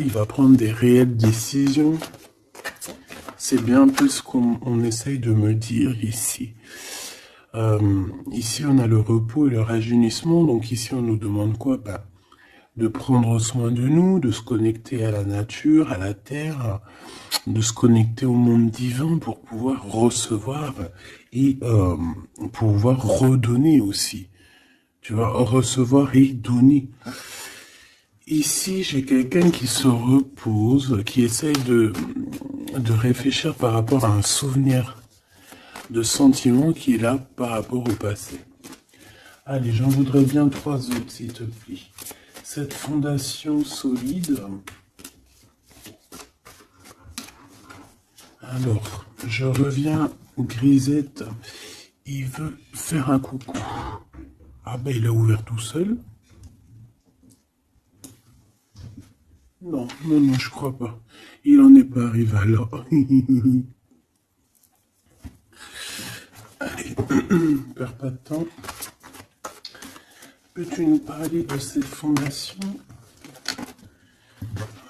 il va prendre des réelles décisions. C'est bien un peu ce qu'on essaye de me dire ici. Ici, on a le repos et le rajeunissement. Donc ici, on nous demande quoi? De prendre soin de nous, de se connecter à la nature, à la terre, de se connecter au monde divin pour pouvoir recevoir et pouvoir redonner aussi. Tu vas recevoir et donner. Ici, j'ai quelqu'un qui se repose, qui essaye de réfléchir par rapport à un souvenir de sentiment qui est là par rapport au passé. Allez, j'en voudrais bien 3 autres, s'il te plaît. Cette fondation solide. Alors, je reviens Grisette. Il veut faire un coucou. Ah ben, il a ouvert tout seul. Non, non, non, je crois pas. Il en est pas arrivé alors. Allez, perds pas de temps. Peux-tu nous parler de cette fondation?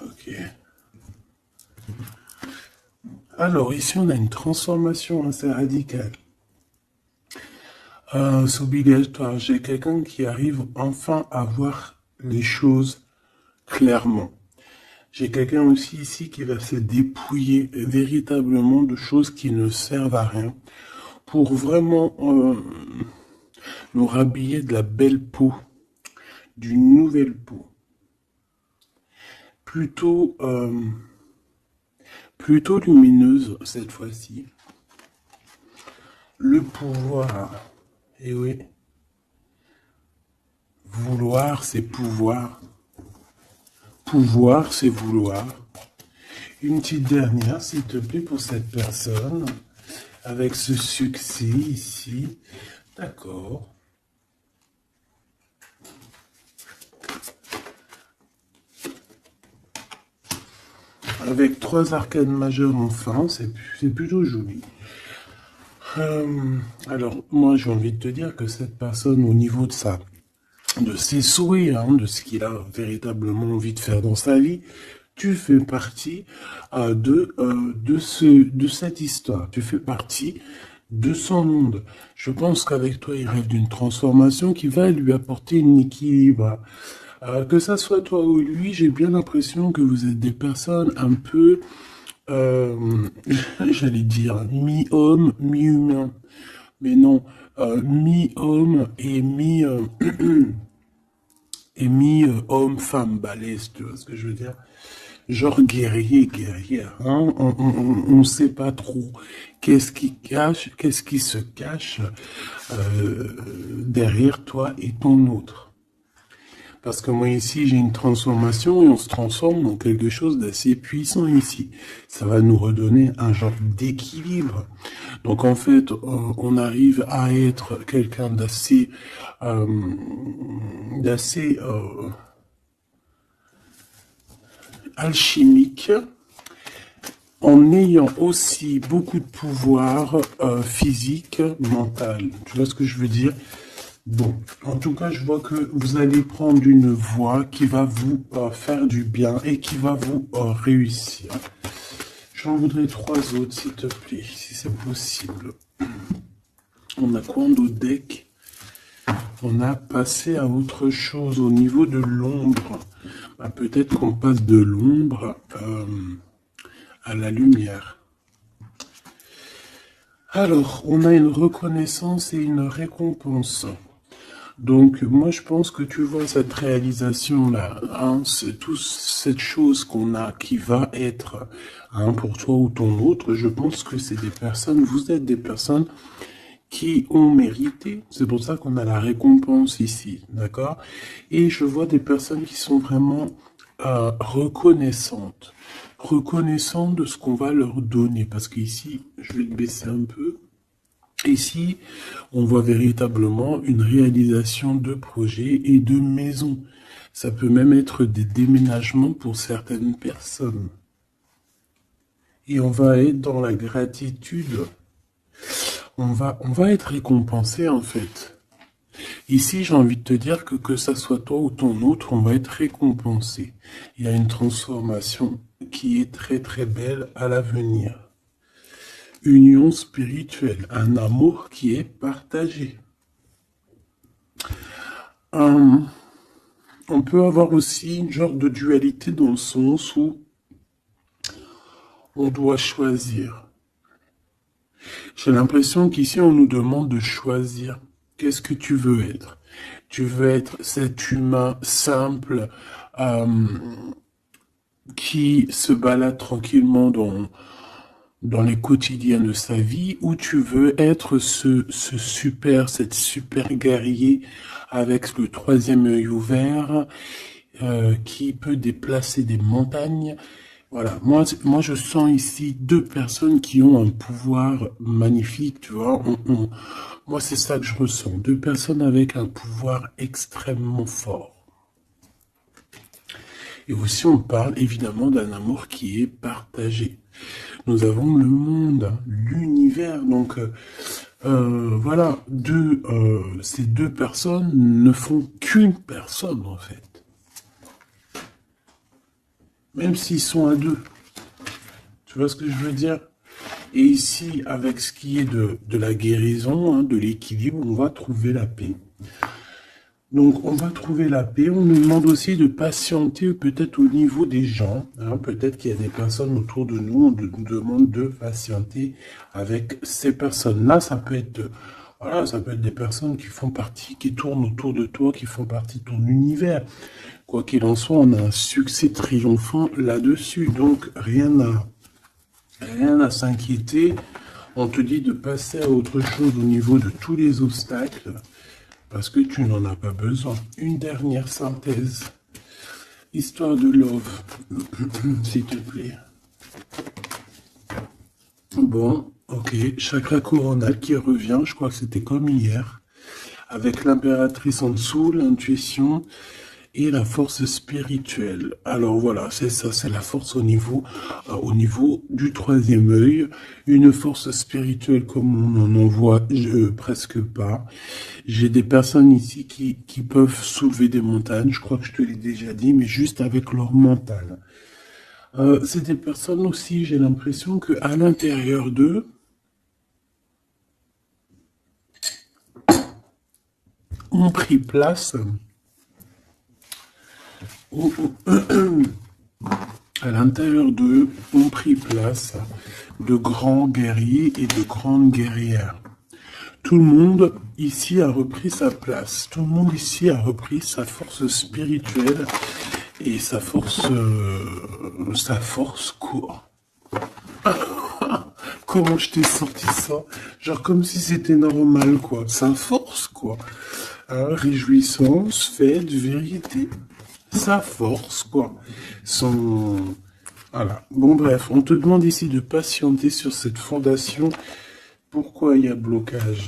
Ok. Alors, ici, on a une transformation assez radicale. C'est obligatoire. J'ai quelqu'un qui arrive enfin à voir les choses clairement. J'ai quelqu'un aussi ici qui va se dépouiller véritablement de choses qui ne servent à rien pour vraiment nous rhabiller de la belle peau, d'une nouvelle peau. Plutôt, plutôt lumineuse cette fois-ci. Le pouvoir, et oui, vouloir c'est pouvoir. Pouvoir, c'est vouloir. Une petite dernière, s'il te plaît, pour cette personne, avec ce succès ici. D'accord. Avec 3 arcanes majeures enfin, c'est plutôt joli. Alors, moi, j'ai envie de te dire que cette personne, au niveau de ses souhaits, hein, de ce qu'il a véritablement envie de faire dans sa vie, tu fais partie de cette histoire. Tu fais partie de son monde. Je pense qu'avec toi, il rêve d'une transformation qui va lui apporter un équilibre. Que ça soit toi ou lui, j'ai bien l'impression que vous êtes des personnes un peu, j'allais dire, mi-homme, mi-humain. Mais non, mi-homme et mi-homme-femme balèze, tu vois ce que je veux dire? Genre guerrier, guerrière, hein? On sait pas trop qu'est-ce qui se cache derrière toi et ton autre. Parce que moi ici, j'ai une transformation et on se transforme en quelque chose d'assez puissant ici. Ça va nous redonner un genre d'équilibre. Donc en fait, on arrive à être quelqu'un d'assez alchimique, en ayant aussi beaucoup de pouvoir physique, mental. Tu vois ce que je veux dire? Bon, en tout cas, je vois que vous allez prendre une voie qui va vous faire du bien et qui va vous réussir. J'en voudrais 3 autres, s'il te plaît, si c'est possible. On a quoi dans deck? On a passé à autre chose au niveau de l'ombre. Peut-être qu'on passe de l'ombre à la lumière. Alors, on a une reconnaissance et une récompense. Donc, moi, je pense que tu vois cette réalisation-là, hein, c'est toute cette chose qu'on a qui va être pour toi ou ton autre. Je pense que c'est des personnes, vous êtes des personnes qui ont mérité. C'est pour ça qu'on a la récompense ici, d'accord? Et je vois des personnes qui sont vraiment reconnaissantes de ce qu'on va leur donner. Parce qu'ici, je vais le baisser un peu. Ici, on voit véritablement une réalisation de projets et de maisons. Ça peut même être des déménagements pour certaines personnes. Et on va être dans la gratitude. On va être récompensé en fait. Ici, j'ai envie de te dire que ça soit toi ou ton autre, on va être récompensé. Il y a une transformation qui est très très belle à l'avenir. Union spirituelle, un amour qui est partagé. On peut avoir aussi une genre de dualité dans le sens où on doit choisir. J'ai l'impression qu'ici, on nous demande de choisir. Qu'est-ce que tu veux être? Tu veux être cet humain simple qui se balade tranquillement dans les quotidiens de sa vie, ou tu veux être cette super guerrier avec le troisième œil ouvert, qui peut déplacer des montagnes. Voilà, moi je sens ici deux personnes qui ont un pouvoir magnifique, tu vois. Moi c'est ça que je ressens, deux personnes avec un pouvoir extrêmement fort. Et aussi on parle évidemment d'un amour qui est partagé. Nous avons le monde, l'univers, donc voilà, ces deux personnes ne font qu'une personne en fait. Même s'ils sont à deux. Tu vois ce que je veux dire? Et ici, avec ce qui est de la guérison, hein, de l'équilibre, on va trouver la paix. Donc, on va trouver la paix. On nous demande aussi de patienter peut-être au niveau des gens. Hein. Peut-être qu'il y a des personnes autour de nous. On nous demande de patienter avec ces personnes-là. Ça peut être, voilà, ça peut être des personnes qui font partie, qui tournent autour de toi, qui font partie de ton univers. Quoi qu'il en soit, on a un succès triomphant là-dessus. Donc, rien à s'inquiéter. On te dit de passer à autre chose au niveau de tous les obstacles. Parce que tu n'en as pas besoin. Une dernière synthèse. Histoire de love. S'il te plaît. Bon, ok. Chakra coronal qui revient. Je crois que c'était comme hier. Avec l'impératrice en dessous, l'intuition et la force spirituelle. Alors voilà, c'est ça, c'est la force au niveau du troisième œil. Une force spirituelle comme on n'en voit presque pas. J'ai des personnes ici qui peuvent soulever des montagnes, je crois que je te l'ai déjà dit, mais juste avec leur mental. C'est des personnes aussi, j'ai l'impression qu'à l'intérieur d'eux, ont pris place à l'intérieur d'eux ont pris place de grands guerriers et de grandes guerrières. Tout le monde ici a repris sa place. Tout le monde ici a repris sa force spirituelle et sa force quoi. Comment je t'ai sorti ça? Genre comme si c'était normal, quoi. Sa force, quoi. Hein, réjouissance, fête, vérité. Sa force, quoi. Voilà. Bon, bref, on te demande ici de patienter sur cette fondation. Pourquoi il y a blocage?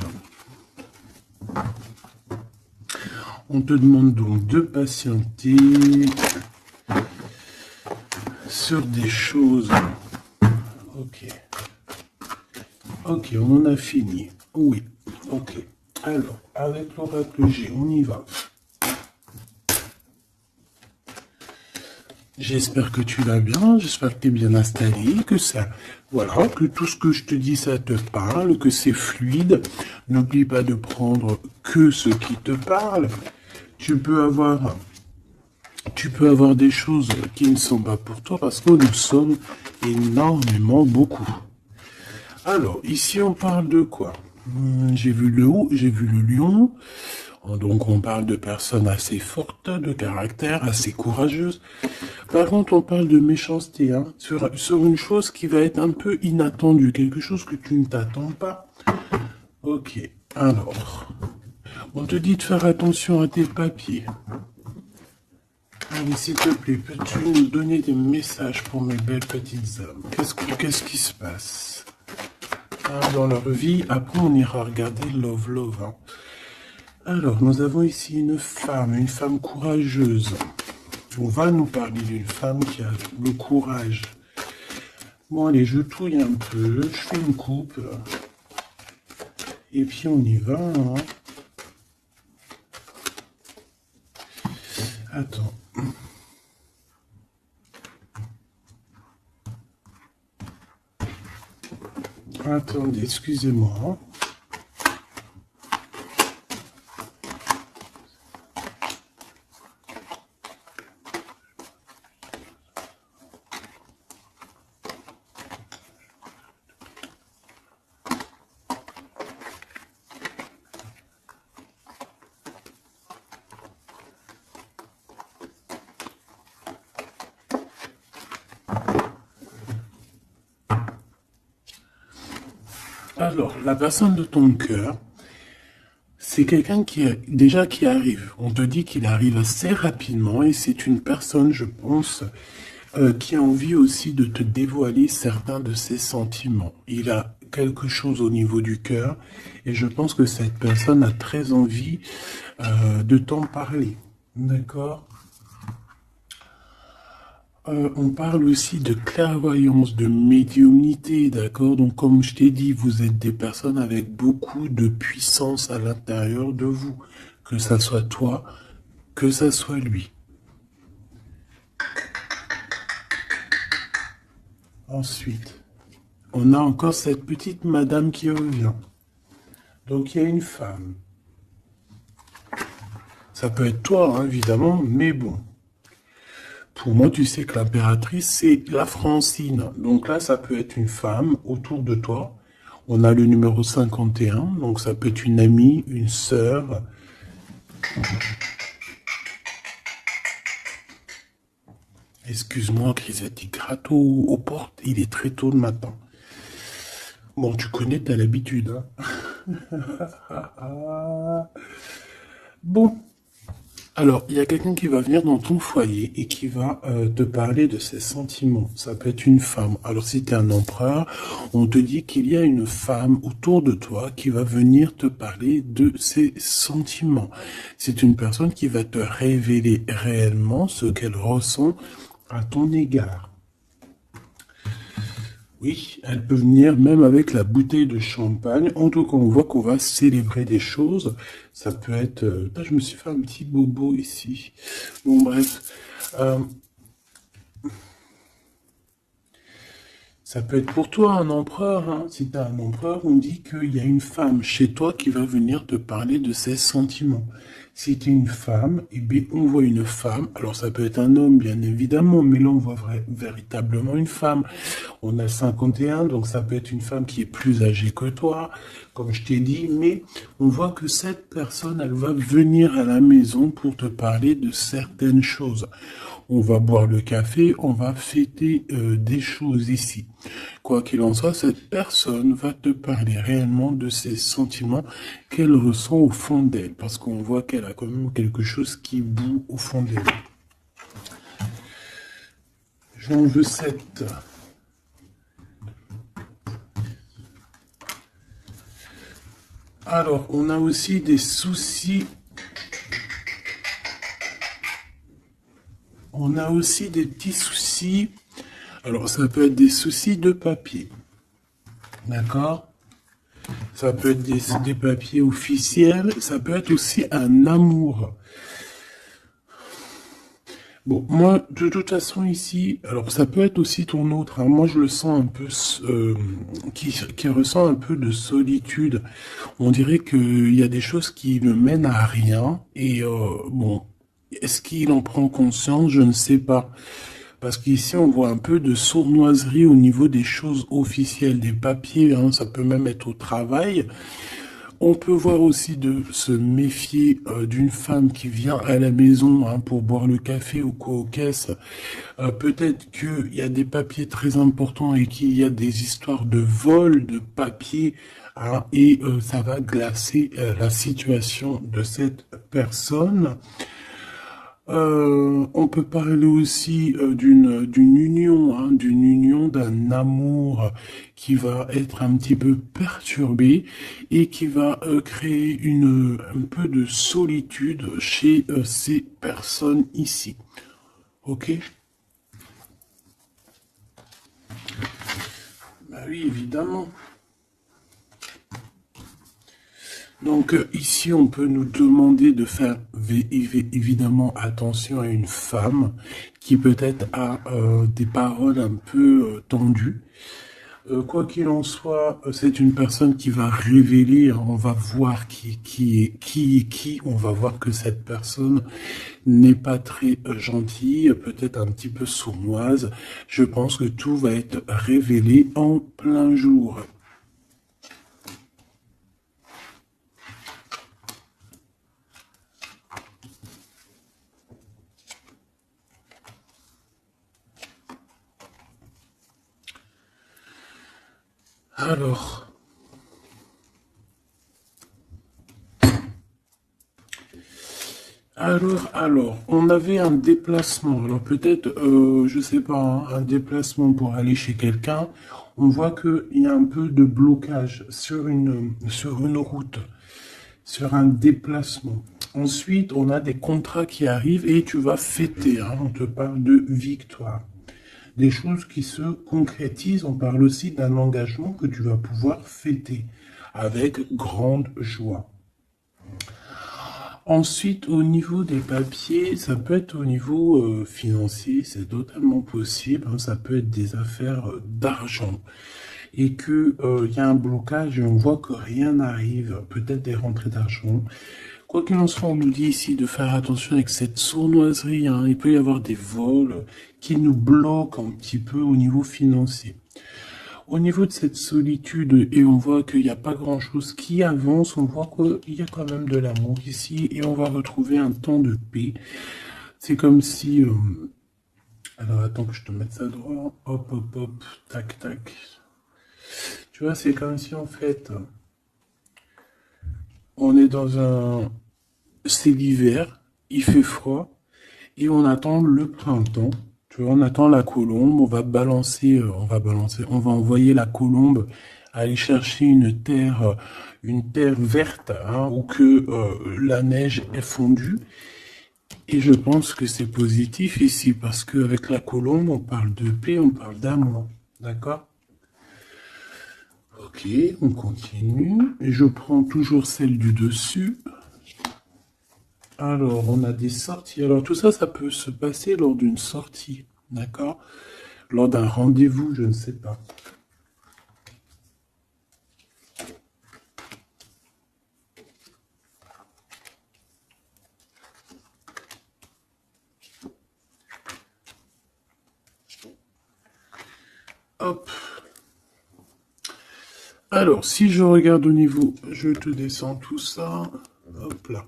On te demande donc de patienter sur des choses. Ok. Ok, on en a fini. Oui. Ok. Alors, avec l'oracle G, on y va. J'espère que tu vas bien, j'espère que tu es bien installé, que ça, voilà, que tout ce que je te dis, ça te parle, que c'est fluide. N'oublie pas de prendre que ce qui te parle. Tu peux avoir des choses qui ne sont pas pour toi parce que nous sommes énormément beaucoup. Alors, ici, on parle de quoi? J'ai vu le lion. Donc, on parle de personnes assez fortes, de caractère, assez courageuses. Par contre, on parle de méchanceté, hein, sur une chose qui va être un peu inattendue, quelque chose que tu ne t'attends pas. Ok, alors, on te dit de faire attention à tes papiers. Allez, s'il te plaît, peux-tu nous donner des messages pour mes belles petites âmes? Qu'est-ce qui se passe dans leur vie? Après, on ira regarder Love. Hein. Alors, nous avons ici une femme courageuse. On va nous parler d'une femme qui a le courage. Bon, allez, je touille un peu, je fais une coupe. Et puis, on y va. Hein. Attends. Attendez, excusez-moi. Alors, la personne de ton cœur, c'est quelqu'un qui arrive. On te dit qu'il arrive assez rapidement et c'est une personne, je pense, qui a envie aussi de te dévoiler certains de ses sentiments. Il a quelque chose au niveau du cœur et je pense que cette personne a très envie de t'en parler. D'accord? On parle aussi de clairvoyance, de médiumnité, d'accord? Donc, comme je t'ai dit, vous êtes des personnes avec beaucoup de puissance à l'intérieur de vous, que ça soit toi, que ça soit lui. Ensuite, on a encore cette petite madame qui revient. Donc, il y a une femme. Ça peut être toi, hein, évidemment, mais bon. Pour moi, tu sais que l'impératrice, c'est la Francine. Donc là, ça peut être une femme autour de toi. On a le numéro 51, donc ça peut être une amie, une sœur. Excuse-moi, Grisette, il gratte aux portes. Il est très tôt le matin. Bon, tu connais, t'as l'habitude. Hein. Bon. Alors, il y a quelqu'un qui va venir dans ton foyer et qui va te parler de ses sentiments. Ça peut être une femme. Alors, si tu es un empereur, on te dit qu'il y a une femme autour de toi qui va venir te parler de ses sentiments. C'est une personne qui va te révéler réellement ce qu'elle ressent à ton égard. Oui, elle peut venir même avec la bouteille de champagne. En tout cas, on voit qu'on va célébrer des choses. Ça peut être... je me suis fait un petit bobo ici. Bon, bref. Ça peut être pour toi un empereur. Hein. Si tu as un empereur, on dit qu'il y a une femme chez toi qui va venir te parler de ses sentiments. Si tu es une femme, eh bien, on voit une femme. Alors ça peut être un homme, bien évidemment, mais là on voit véritablement une femme. On a 51, donc ça peut être une femme qui est plus âgée que toi, comme je t'ai dit, mais on voit que cette personne, elle va venir à la maison pour te parler de certaines choses. On va boire le café, on va fêter des choses ici. Quoi qu'il en soit, cette personne va te parler réellement de ses sentiments qu'elle ressent au fond d'elle, parce qu'on voit qu'elle a quand même quelque chose qui bout au fond d'elle. J'en veux 7. Alors, on a aussi des soucis. On a aussi des petits soucis. Alors, ça peut être des soucis de papier. D'accord? Ça peut être des papiers officiels. Ça peut être aussi un amour. Bon, moi, de toute façon, ici, alors ça peut être aussi ton autre. Hein, moi, je le sens un peu, qui ressent un peu de solitude. On dirait qu'il y a des choses qui ne mènent à rien. Et bon, est-ce qu'il en prend conscience? Je ne sais pas. Parce qu'ici, on voit un peu de sournoiserie au niveau des choses officielles, des papiers. Hein, ça peut même être au travail. On peut voir aussi de se méfier d'une femme qui vient à la maison hein, pour boire le café ou quoi aux caisses. Peut-être qu'il y a des papiers très importants et qu'il y a des histoires de vol de papiers hein, et ça va glacer la situation de cette personne. On peut parler aussi d'une union, hein, d'un amour qui va être un petit peu perturbé et qui va créer un peu de solitude chez ces personnes ici. Ok? Bah oui, évidemment. Donc ici, on peut nous demander de faire évidemment attention à une femme qui peut-être a des paroles un peu tendues. Quoi qu'il en soit, c'est une personne qui va révéler, hein, on va voir qui, on va voir que cette personne n'est pas très gentille, peut-être un petit peu sournoise. Je pense que tout va être révélé en plein jour. Alors, on avait un déplacement. Alors peut-être, je sais pas, hein, un déplacement pour aller chez quelqu'un. On voit qu'il y a un peu de blocage sur une route, sur un déplacement. Ensuite, on a des contrats qui arrivent et tu vas fêter, hein. On te parle de victoire. Des choses qui se concrétisent. On parle aussi d'un engagement que tu vas pouvoir fêter avec grande joie. Ensuite, au niveau des papiers, ça peut être au niveau financier, c'est totalement possible, hein, ça peut être des affaires d'argent. Et que y a un blocage et on voit que rien n'arrive, peut-être des rentrées d'argent. Quoi qu'il en soit, on nous dit ici de faire attention avec cette sournoiserie, hein. Il peut y avoir des vols qui nous bloquent un petit peu au niveau financier. Au niveau de cette solitude, et on voit qu'il n'y a pas grand-chose qui avance, on voit qu'il y a quand même de l'amour ici, et on va retrouver un temps de paix. C'est comme si... alors attends que je te mette ça droit. Hop, hop, hop, tac, tac. Tu vois, c'est comme si en fait, on est dans un... C'est l'hiver, il fait froid, et on attend le printemps. Tu vois, on attend la colombe, on va envoyer la colombe aller chercher une terre verte, hein, où que la neige est fondue. Et je pense que c'est positif ici, parce qu'avec la colombe, on parle de paix, on parle d'amour. D'accord? Ok, on continue. Et je prends toujours celle du dessus. Alors, on a des sorties. Alors, tout ça, ça peut se passer lors d'une sortie, d'accord? Lors d'un rendez-vous, je ne sais pas. Hop. Alors, si je regarde au niveau, je te descends tout ça. Hop là.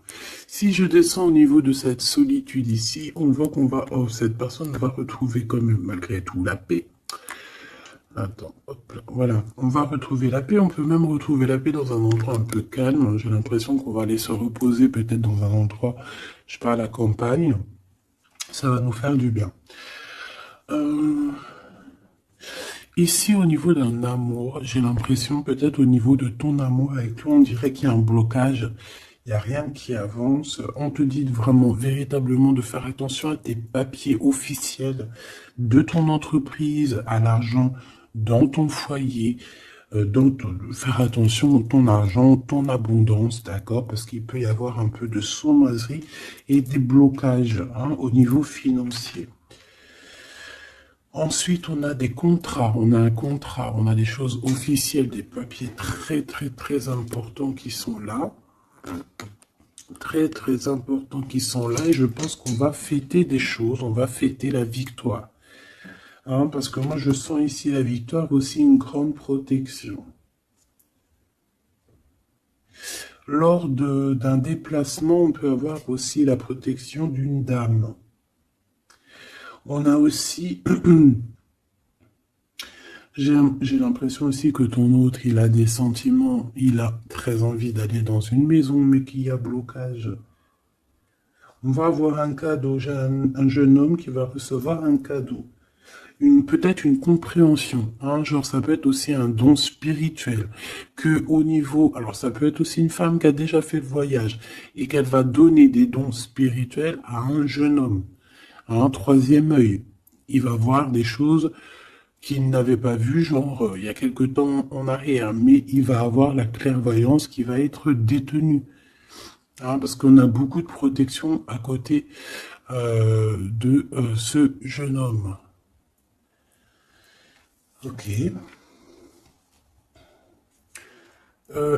Si je descends au niveau de cette solitude ici, on voit qu'on va... Oh, cette personne va retrouver quand même, malgré tout, la paix. Attends, hop là. Voilà. On va retrouver la paix. On peut même retrouver la paix dans un endroit un peu calme. J'ai l'impression qu'on va aller se reposer peut-être dans un endroit, je sais pas, à la campagne. Ça va nous faire du bien. Ici, au niveau d'un amour, j'ai l'impression, peut-être au niveau de ton amour avec toi, on dirait qu'il y a un blocage. Il n'y a rien qui avance. On te dit vraiment, véritablement, de faire attention à tes papiers officiels de ton entreprise, à l'argent dans ton foyer, faire attention à ton argent, ton abondance, d'accord? Parce qu'il peut y avoir un peu de sournoiserie et des blocages, hein, au niveau financier. Ensuite, on a des contrats, on a un contrat, on a des choses officielles, des papiers très, très, très importants qui sont là. Très, très importants qui sont là. Et je pense qu'on va fêter des choses, on va fêter la victoire. Hein, parce que moi, je sens ici la victoire, aussi une grande protection. Lors d'un déplacement, on peut avoir aussi la protection d'une dame. On a aussi... J'ai l'impression aussi que ton autre, il a des sentiments, il a très envie d'aller dans une maison, mais qu'il y a blocage. On va avoir un cadeau, j'ai un jeune homme qui va recevoir un cadeau. Peut-être une compréhension, hein, genre ça peut être aussi un don spirituel, que au niveau, alors ça peut être aussi une femme qui a déjà fait le voyage, et qu'elle va donner des dons spirituels à un jeune homme, à un troisième œil. Il va voir des choses qu'il n'avait pas vu, genre, il y a quelque temps en arrière, mais il va avoir la clairvoyance qui va être détenue. Hein, parce qu'on a beaucoup de protection à côté de ce jeune homme. Ok.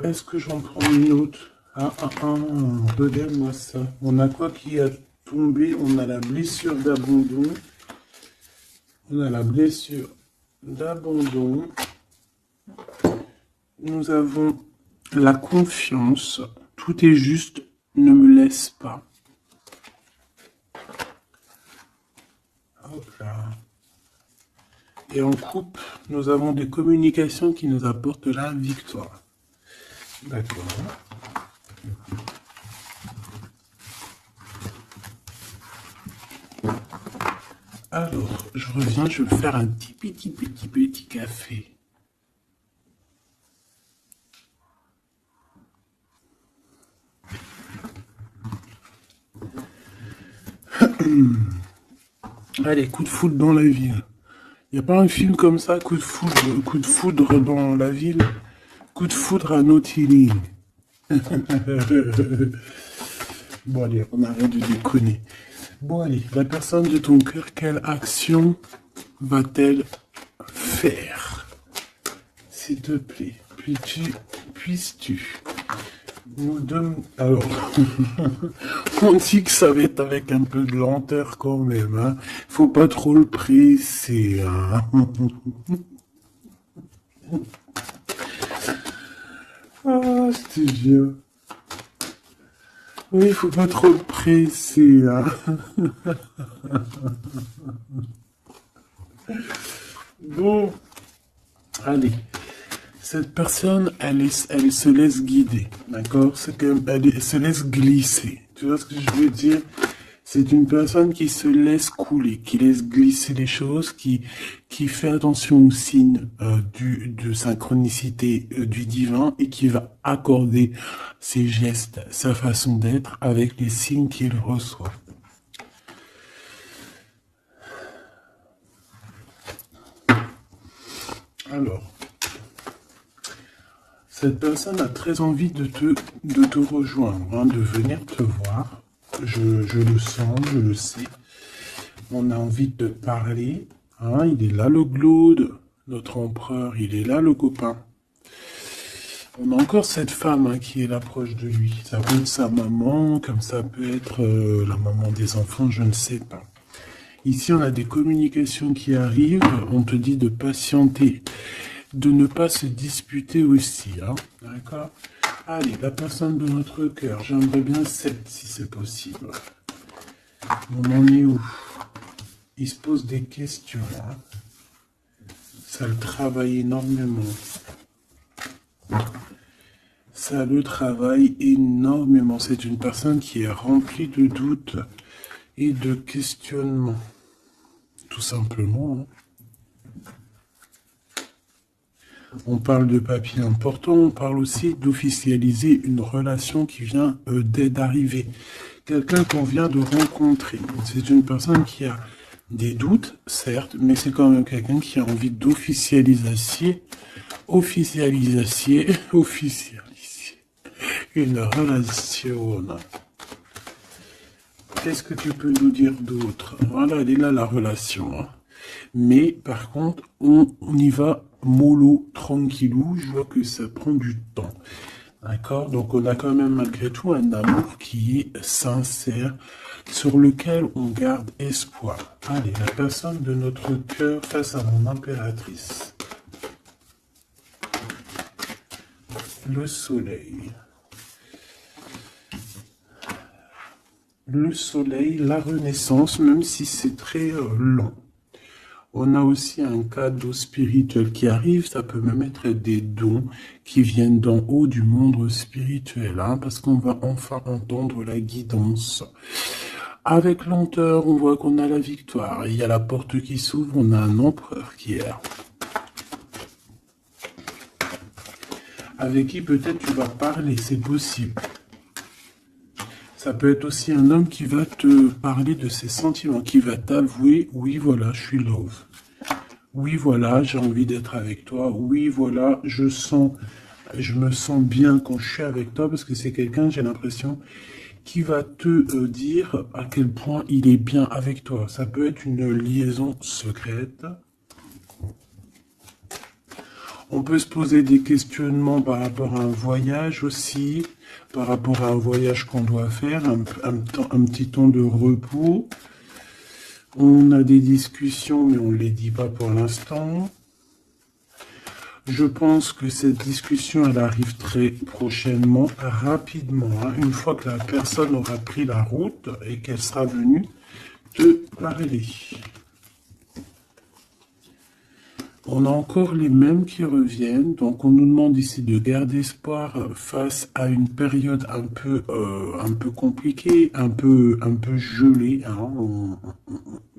Est-ce que j'en prends une autre? Regarde-moi ça. On a quoi qui a tombé? On a la blessure d'abandon. On a la blessure d'abandon. Nous avons la confiance. Tout est juste, ne me laisse pas. Hop là. Et en coupe, nous avons des communications qui nous apportent la victoire. D'accord. Alors, je reviens, je vais faire un petit café. Allez, coup de foudre dans la ville. Il n'y a pas un film comme ça, coup de foudre dans la ville, coup de foudre à Nautilus. Bon allez, on arrête de déconner. Bon allez, la personne de ton cœur, quelle action va-t-elle faire? S'il te plaît, puisses-tu nous donner... Alors, on dit que ça va être avec un peu de lenteur quand même, hein. Faut pas trop le presser, hein. Ah, c'était bien. Oui, faut pas trop le presser, hein. Bon, allez. Cette personne, elle se laisse guider, d'accord? C'est qu'elle se laisse glisser. Tu vois ce que je veux dire? C'est une personne qui se laisse couler, qui laisse glisser les choses, qui fait attention aux signes de synchronicité du divin et qui va accorder ses gestes, sa façon d'être avec les signes qu'il reçoit. Alors, cette personne a très envie de te rejoindre, hein, de venir te voir. Je le sens, je le sais. On a envie de te parler. Hein, il est là le Glaude, notre empereur, il est là le copain. On a encore cette femme hein, qui est là proche de lui. Ça peut être sa maman, comme ça peut être la maman des enfants, je ne sais pas. Ici, on a des communications qui arrivent. On te dit de patienter, de ne pas se disputer aussi. Hein, d'accord? Allez, la personne de notre cœur, j'aimerais bien 7 si c'est possible. On en est où? Il se pose des questions. Hein. Ça le travaille énormément. Ça le travaille énormément. C'est une personne qui est remplie de doutes et de questionnements. Tout simplement. Hein. On parle de papier important, on parle aussi d'officialiser une relation qui vient d'arriver. Quelqu'un qu'on vient de rencontrer. C'est une personne qui a des doutes, certes, mais c'est quand même quelqu'un qui a envie d'officialiser une relation. Qu'est-ce que tu peux nous dire d'autre? Voilà, elle est là la relation. Hein. Mais par contre, on y va mollo, tranquillou. Je vois que ça prend du temps. D'accord? Donc on a quand même malgré tout un amour qui est sincère, sur lequel on garde espoir. Allez, la personne de notre cœur face à mon impératrice. Le soleil. Le soleil, la renaissance, même si c'est très long. On a aussi un cadeau spirituel qui arrive, ça peut même être des dons qui viennent d'en haut du monde spirituel, hein, parce qu'on va enfin entendre la guidance. Avec lenteur, on voit qu'on a la victoire. Il y a la porte qui s'ouvre, on a un empereur qui est là. Avec qui peut-être tu vas parler, c'est possible. Ça peut être aussi un homme qui va te parler de ses sentiments, qui va t'avouer, oui, voilà, je suis love. Oui, voilà, j'ai envie d'être avec toi. Oui, voilà, je me sens bien quand je suis avec toi parce que c'est quelqu'un, j'ai l'impression, qui va te dire à quel point il est bien avec toi. Ça peut être une liaison secrète. On peut se poser des questionnements par rapport à un voyage aussi, par rapport à un voyage qu'on doit faire, un petit temps de repos. On a des discussions, mais on ne les dit pas pour l'instant. Je pense que cette discussion, elle arrive très prochainement, rapidement, hein, une fois que la personne aura pris la route et qu'elle sera venue te parler. On a encore les mêmes qui reviennent, donc on nous demande ici de garder espoir face à une période un peu compliquée, un peu gelée. Hein.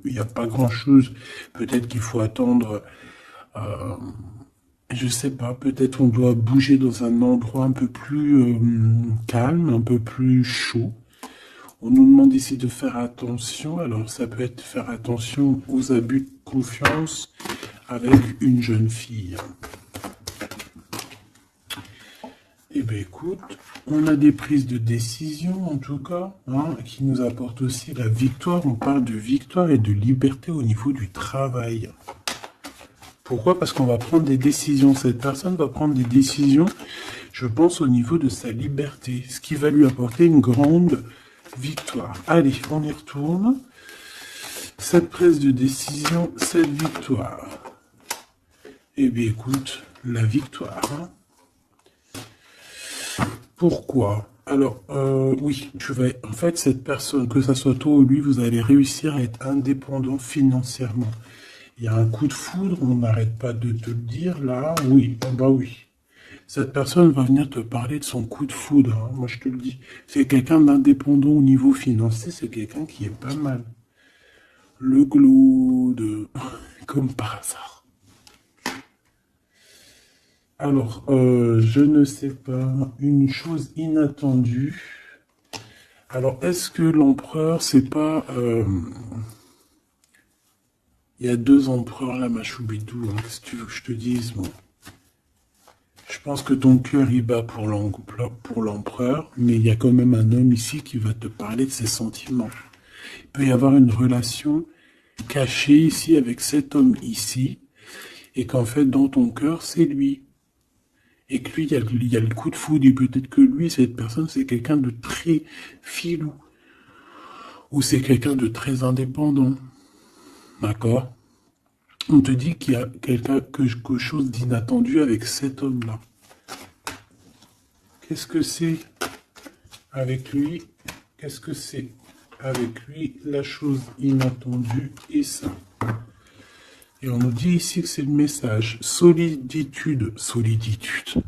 Il n'y a pas grand-chose. Peut-être qu'il faut attendre. Je sais pas. Peut-être on doit bouger dans un endroit un peu plus calme, un peu plus chaud. On nous demande ici de faire attention. Alors ça peut être faire attention aux abus de confiance avec une jeune fille. Eh bien écoute, on a des prises de décision en tout cas, hein, qui nous apportent aussi la victoire. On parle de victoire et de liberté au niveau du travail. Pourquoi? Parce qu'on va prendre des décisions. Cette personne va prendre des décisions, je pense, au niveau de sa liberté, ce qui va lui apporter une grande victoire. Allez, on y retourne. Cette prise de décision, cette victoire. Eh bien, écoute, la victoire. Hein. Pourquoi? Alors, oui, en fait, cette personne, que ça soit toi ou lui, vous allez réussir à être indépendant financièrement. Il y a un coup de foudre, on n'arrête pas de te le dire, là, oui, bah oui. Cette personne va venir te parler de son coup de foudre, hein, moi je te le dis. C'est quelqu'un d'indépendant au niveau financier, c'est quelqu'un qui est pas mal. Le glaude, comme par hasard. Alors, je ne sais pas, une chose inattendue. Alors, est-ce que l'empereur, c'est pas... Il y a 2 empereurs là, ma choubidou, hein, qu'est-ce que tu veux que je te dise, bon. Je pense que ton cœur y bat pour l'empereur, mais il y a quand même un homme ici qui va te parler de ses sentiments. Il peut y avoir une relation cachée ici avec cet homme ici, et qu'en fait, dans ton cœur, c'est lui. Et que lui, il y a le coup de foudre, et peut-être que lui, cette personne, c'est quelqu'un de très filou. Ou c'est quelqu'un de très indépendant. D'accord? On te dit qu'il y a quelque chose d'inattendu avec cet homme-là. Qu'est-ce que c'est avec lui? Qu'est-ce que c'est avec lui? La chose inattendue et ça. Et on nous dit ici que c'est le message. Soliditude. Soliditude.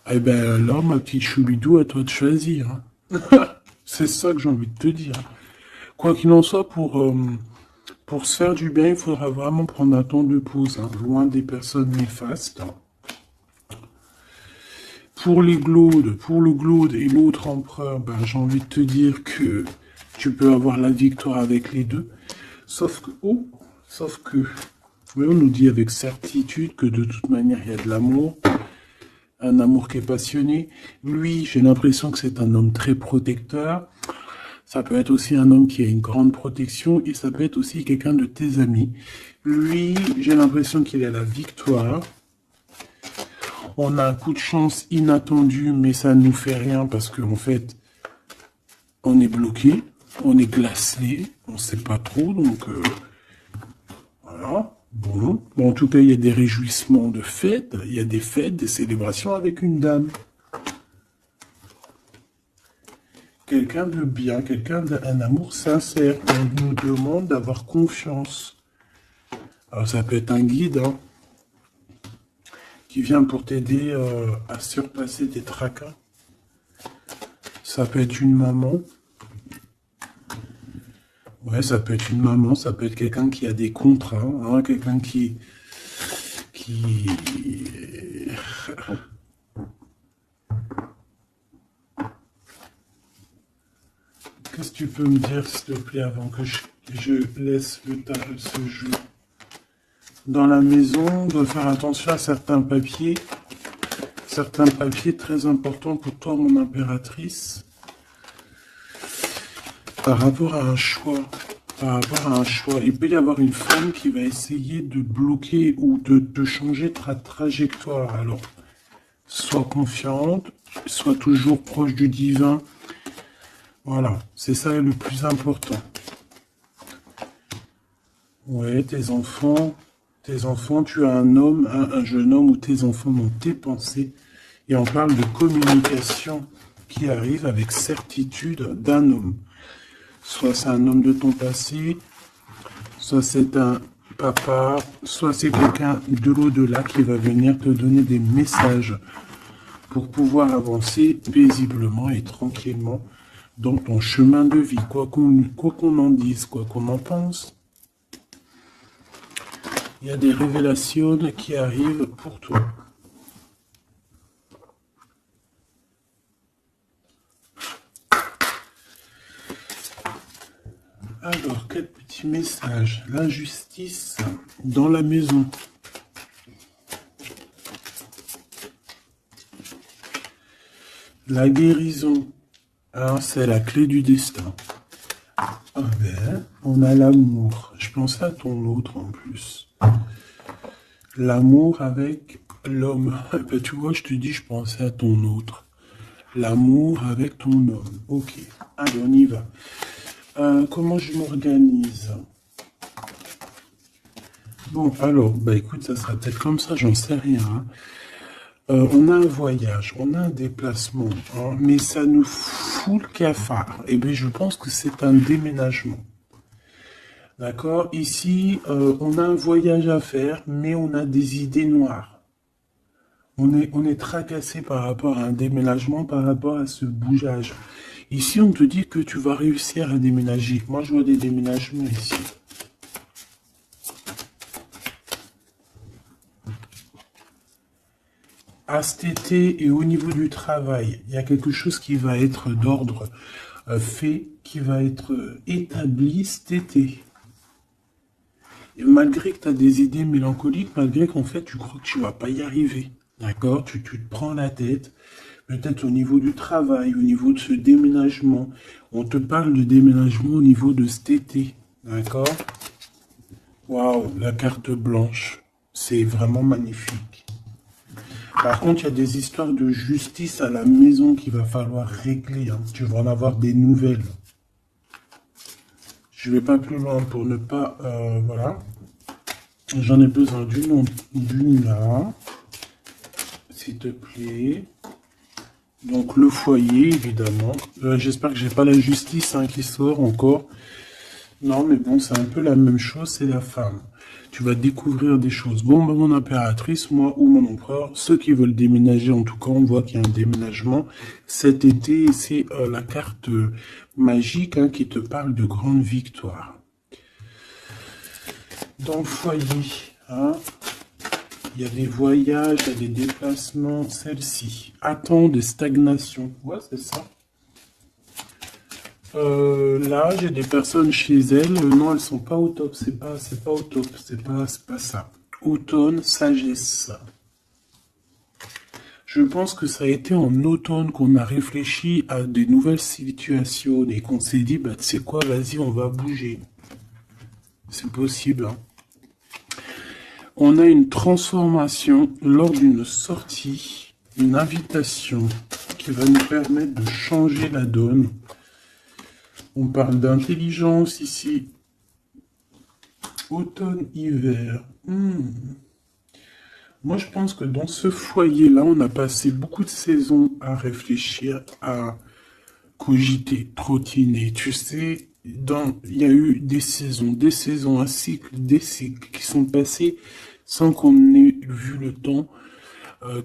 Eh ben là, ma petite choubidou, à toi de choisir. Hein. C'est ça que j'ai envie de te dire. Quoi qu'il en soit, pour se faire du bien, il faudra vraiment prendre un temps de pause, hein, loin des personnes néfastes. Pour le glaude et l'autre empereur, ben, j'ai envie de te dire que tu peux avoir la victoire avec les deux. Sauf que, oui, on nous dit avec certitude que de toute manière, il y a de l'amour. Un amour qui est passionné. Lui, j'ai l'impression que c'est un homme très protecteur. Ça peut être aussi un homme qui a une grande protection et ça peut être aussi quelqu'un de tes amis. Lui, j'ai l'impression qu'il a la victoire. On a un coup de chance inattendu, mais ça ne nous fait rien parce qu'en fait, on est bloqué, on est glacé, on ne sait pas trop, donc voilà. Bon, en tout cas, il y a des réjouissements de fêtes, il y a des fêtes, des célébrations avec une dame. Quelqu'un de bien, quelqu'un d'un amour sincère, on nous demande d'avoir confiance. Alors ça peut être un guide, hein, qui vient pour t'aider à surpasser tes tracas. Ça peut être une maman. Ouais, ça peut être une maman, ça peut être quelqu'un qui a des contrats, hein, quelqu'un qui... qu'est-ce que tu peux me dire, s'il te plaît, avant que je laisse ce jeu? Dans la maison, on doit faire attention à certains papiers très importants pour toi, mon impératrice, par rapport à un choix. Il peut y avoir une femme qui va essayer de bloquer ou de changer ta trajectoire. Alors, sois confiante, sois toujours proche du divin. Voilà, c'est ça le plus important. Ouais, tes enfants, tu as un jeune homme ou tes enfants dans tes pensées. Et on parle de communication qui arrive avec certitude d'un homme. Soit c'est un homme de ton passé, soit c'est un papa, soit c'est quelqu'un de l'au-delà qui va venir te donner des messages pour pouvoir avancer paisiblement et tranquillement dans ton chemin de vie, quoi qu'on en dise, quoi qu'on en pense. Il y a des révélations qui arrivent pour toi. Alors, quel petit message? L'injustice dans la maison. La guérison. Alors, c'est la clé du destin. Ah ben, on a l'amour. Je pensais à ton autre en plus. L'amour avec l'homme. Ben, tu vois, je te dis, je pensais à ton autre. L'amour avec ton homme. Ok, allez, on y va. Comment je m'organise? Bon, alors, bah écoute, ça sera peut-être comme ça, j'en sais rien. Hein. On a un voyage, on a un déplacement, hein, mais ça nous fout le cafard. Et bien, je pense que c'est un déménagement. D'accord? Ici, on a un voyage à faire, mais on a des idées noires. On est tracassé par rapport à un déménagement, par rapport à ce bougeage. Ici, on te dit que tu vas réussir à déménager. Moi, je vois des déménagements ici. À cet été et au niveau du travail, il y a quelque chose qui va être d'ordre fait, qui va être établi cet été. Et malgré que tu as des idées mélancoliques, malgré qu'en fait, tu crois que tu vas pas y arriver. D'accord? Tu te prends la tête. Peut-être au niveau du travail, au niveau de ce déménagement. On te parle de déménagement au niveau de cet été. D'accord? Waouh, la carte blanche. C'est vraiment magnifique. Par contre, il y a des histoires de justice à la maison qu'il va falloir régler. Hein. Tu vas en avoir des nouvelles. Je ne vais pas plus loin pour ne pas... voilà. J'en ai besoin d'une là. S'il te plaît. Donc le foyer, évidemment. J'espère que j'ai pas la justice hein, qui sort encore. Non, mais bon, c'est un peu la même chose, c'est la femme. Tu vas découvrir des choses. Bon, ben, mon impératrice, moi ou mon empereur, ceux qui veulent déménager, en tout cas, on voit qu'il y a un déménagement cet été. C'est la carte magique hein, qui te parle de grande victoire. Dans le foyer, hein, il y a des voyages, il y a des déplacements. Celle-ci attend de stagnation. Ouais, c'est ça. Là, j'ai des personnes chez elles. Non, elles sont pas au top. C'est pas au top. C'est pas ça. Automne, sagesse. Je pense que ça a été en automne qu'on a réfléchi à des nouvelles situations et qu'on s'est dit, bah, tu sais quoi, vas-y, on va bouger. C'est possible, hein. On a une transformation lors d'une sortie, une invitation qui va nous permettre de changer la donne. On parle d'intelligence ici. Automne, hiver. Moi, je pense que dans ce foyer-là, on a passé beaucoup de saisons à réfléchir, à cogiter, trottiner. Tu sais, il y a eu des saisons, un cycle, des cycles qui sont passés sans qu'on ait vu le temps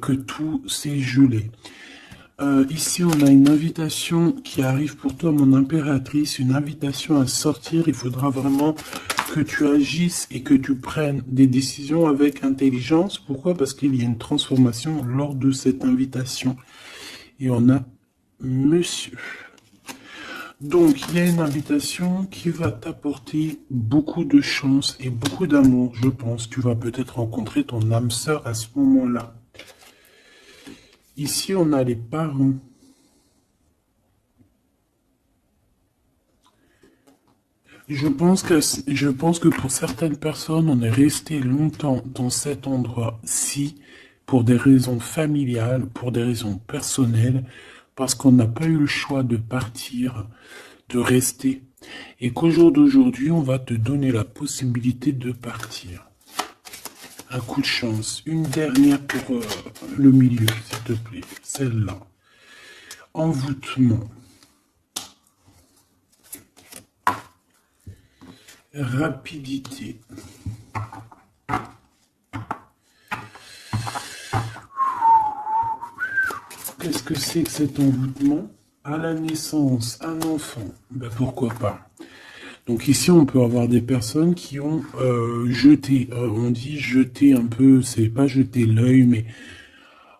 que tout s'est gelé. Ici, on a une invitation qui arrive pour toi, mon impératrice, une invitation à sortir. Il faudra vraiment que tu agisses et que tu prennes des décisions avec intelligence. Pourquoi? Parce qu'il y a une transformation lors de cette invitation. Et on a monsieur. Donc, il y a une invitation qui va t'apporter beaucoup de chance et beaucoup d'amour, je pense. Tu vas peut-être rencontrer ton âme sœur à ce moment-là. Ici, on a les parents. Je pense que pour certaines personnes, on est resté longtemps dans cet endroit-ci pour des raisons familiales, pour des raisons personnelles, parce qu'on n'a pas eu le choix de partir, de rester. Et qu'au jour d'aujourd'hui, on va te donner la possibilité de partir. Un coup de chance. Une dernière pour le milieu, s'il te plaît. Celle-là. Envoûtement. Rapidité. Qu'est-ce que c'est que cet envoûtement? À la naissance, un enfant. Ben pourquoi pas? Donc ici, on peut avoir des personnes qui ont jeté, on dit jeter un peu, c'est pas jeter l'œil, mais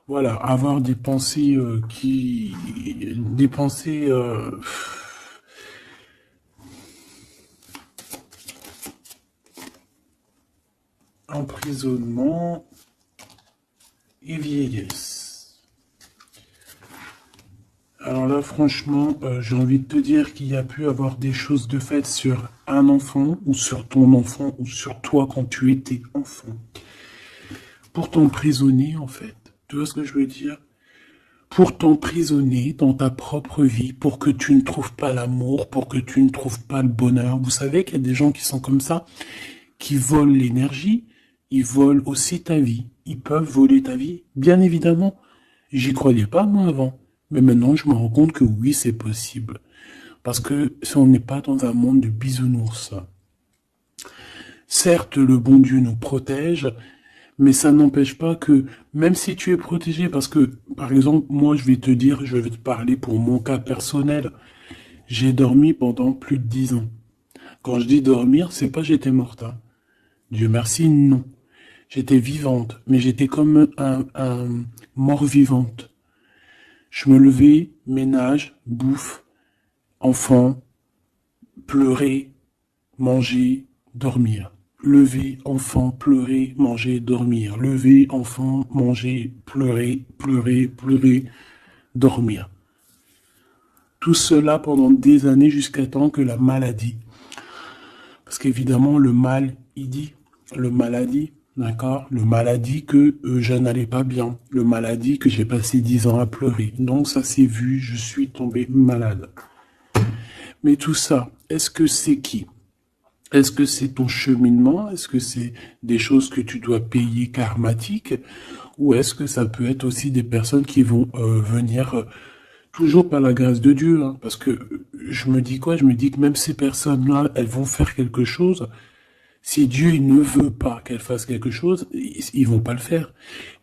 voilà, avoir des pensées des pensées emprisonnement et vieillesse. Alors là, franchement, j'ai envie de te dire qu'il y a pu avoir des choses de fait sur un enfant, ou sur ton enfant, ou sur toi quand tu étais enfant. Pour t'emprisonner, en fait. Tu vois ce que je veux dire? Pour t'emprisonner dans ta propre vie, pour que tu ne trouves pas l'amour, pour que tu ne trouves pas le bonheur. Vous savez qu'il y a des gens qui sont comme ça, qui volent l'énergie, ils volent aussi ta vie. Ils peuvent voler ta vie, bien évidemment. J'y croyais pas, moi, avant. Mais maintenant, je me rends compte que oui, c'est possible. Parce que si on n'est pas dans un monde de bisounours. Certes, le bon Dieu nous protège, mais ça n'empêche pas que, même si tu es protégé, parce que, par exemple, moi, je vais te parler pour mon cas personnel. J'ai dormi pendant plus de 10 ans. Quand je dis dormir, c'est pas j'étais morte. Hein. Dieu merci, non. J'étais vivante, mais j'étais comme un mort-vivante. Je me levais, ménage, bouffe, enfant, pleurer, manger, dormir. Lever, enfant, pleurer, manger, dormir. Lever, enfant, manger, pleurer, pleurer, pleurer, dormir. Tout cela pendant des années jusqu'à temps que la maladie. Parce qu'évidemment, le mal, il dit, le maladie, d'accord? Le maladie que je n'allais pas bien. Le maladie que j'ai passé 10 ans à pleurer. Donc ça s'est vu, je suis tombé malade. Mais tout ça, est-ce que c'est qui? Est-ce que c'est ton cheminement? Est-ce que c'est des choses que tu dois payer karmatiques? Ou est-ce que ça peut être aussi des personnes qui vont venir toujours par la grâce de Dieu? Hein? Parce que je me dis quoi? Je me dis que même ces personnes-là, elles vont faire quelque chose. Si Dieu il ne veut pas qu'elles fassent quelque chose, ils vont pas le faire.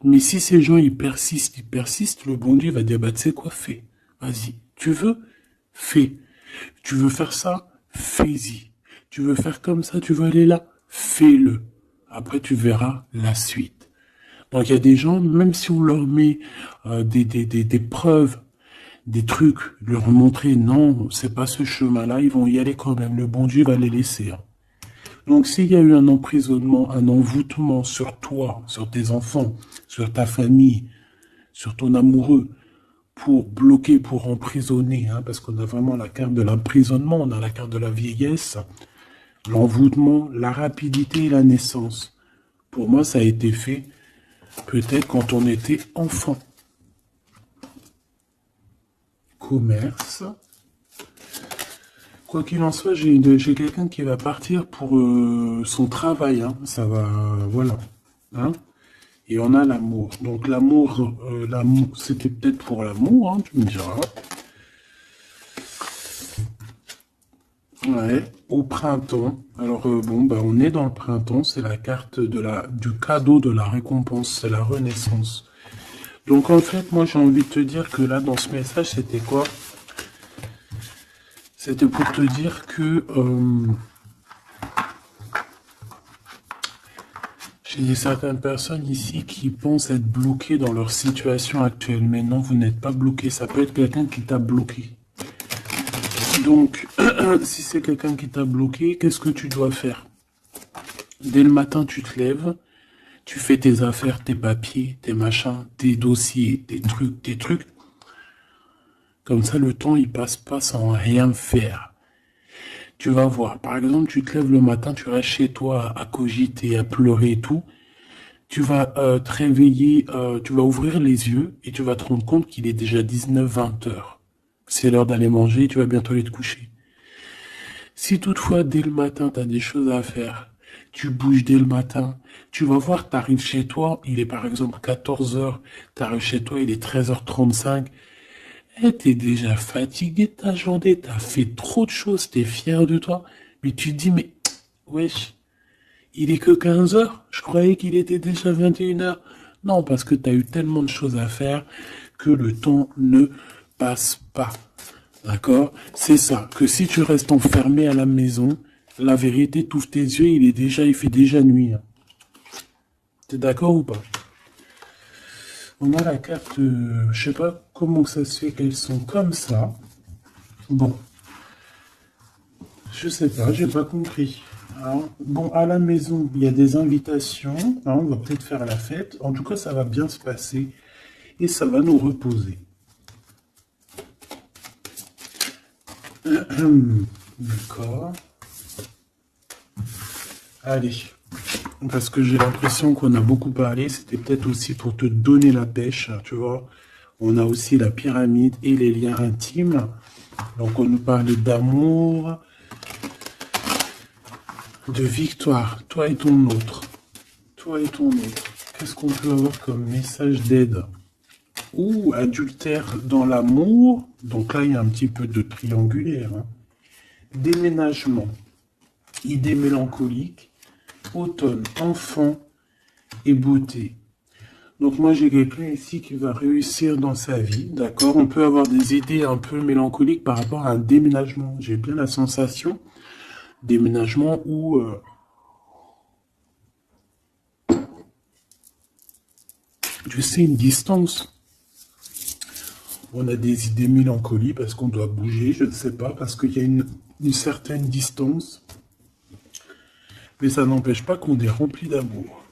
Mais si ces gens ils persistent, le bon Dieu va dire bah tu sais quoi, fais. Vas-y. Tu veux? Fais. Tu veux faire ça? Fais-y. Tu veux faire comme ça? Tu veux aller là? Fais-le. Après tu verras la suite. Donc il y a des gens, même si on leur met des preuves, des trucs, leur montrer non, c'est pas ce chemin-là, ils vont y aller quand même. Le bon Dieu va les laisser. Hein. Donc s'il y a eu un emprisonnement, un envoûtement sur toi, sur tes enfants, sur ta famille, sur ton amoureux, pour bloquer, pour emprisonner, hein, parce qu'on a vraiment la carte de l'emprisonnement, on a la carte de la vieillesse, l'envoûtement, la rapidité et la naissance. Pour moi, ça a été fait peut-être quand on était enfant. Commerce. Quoi qu'il en soit, j'ai quelqu'un qui va partir pour son travail. Hein. Ça va, voilà. Hein. Et on a l'amour. Donc l'amour, c'était peut-être pour l'amour, hein, tu me diras. Ouais, au printemps. Alors bon, bah on est dans le printemps. C'est la carte du cadeau de la récompense. C'est la renaissance. Donc en fait, moi j'ai envie de te dire que là, dans ce message, c'était quoi? C'était pour te dire que j'ai certaines personnes ici qui pensent être bloquées dans leur situation actuelle. Mais non, vous n'êtes pas bloqué. Ça peut être quelqu'un qui t'a bloqué. Donc, si c'est quelqu'un qui t'a bloqué, qu'est-ce que tu dois faire? Dès le matin, tu te lèves, tu fais tes affaires, tes papiers, tes machins, tes dossiers, tes trucs. Comme ça, le temps, il passe pas sans rien faire. Tu vas voir. Par exemple, tu te lèves le matin, tu restes chez toi à cogiter, à pleurer et tout. Tu vas te réveiller, tu vas ouvrir les yeux et tu vas te rendre compte qu'il est déjà 19-20 heures. C'est l'heure d'aller manger et tu vas bientôt aller te coucher. Si toutefois, dès le matin, tu as des choses à faire, tu bouges dès le matin, tu vas voir, tu arrives chez toi, il est par exemple 14 heures, tu arrives chez toi, il est 13h35, et t'es déjà fatigué de ta journée, t'as fait trop de choses, t'es fier de toi, mais tu te dis, mais, wesh, il est que 15 heures, je croyais qu'il était déjà 21 heures. Non, parce que t'as eu tellement de choses à faire que le temps ne passe pas. D'accord? C'est ça, que si tu restes enfermé à la maison, la vérité, t'ouvres tes yeux, il fait déjà nuit. T'es d'accord ou pas? On a la carte, je sais pas comment ça se fait qu'elles sont comme ça. Bon, je sais pas, j'ai pas compris. Alors, bon, à la maison, il y a des invitations. On va peut-être faire la fête. En tout cas, ça va bien se passer et ça va nous reposer. D'accord. Allez. Parce que j'ai l'impression qu'on a beaucoup parlé. C'était peut-être aussi pour te donner la pêche, tu vois. On a aussi la pyramide et les liens intimes. Donc, on nous parlait d'amour, de victoire. Toi et ton autre. Toi et ton autre. Qu'est-ce qu'on peut avoir comme message d'aide? Ou adultère dans l'amour. Donc là, il y a un petit peu de triangulaire. Déménagement. Idée mélancolique. Automne. Enfant et beauté. Donc moi, j'ai quelqu'un ici qui va réussir dans sa vie. D'accord? On peut avoir des idées un peu mélancoliques par rapport à un déménagement. J'ai bien la sensation. Déménagement où... tu sais, une distance. On a des idées mélancoliques parce qu'on doit bouger, je ne sais pas, parce qu'il y a une certaine distance. Mais ça n'empêche pas qu'on est rempli d'amour.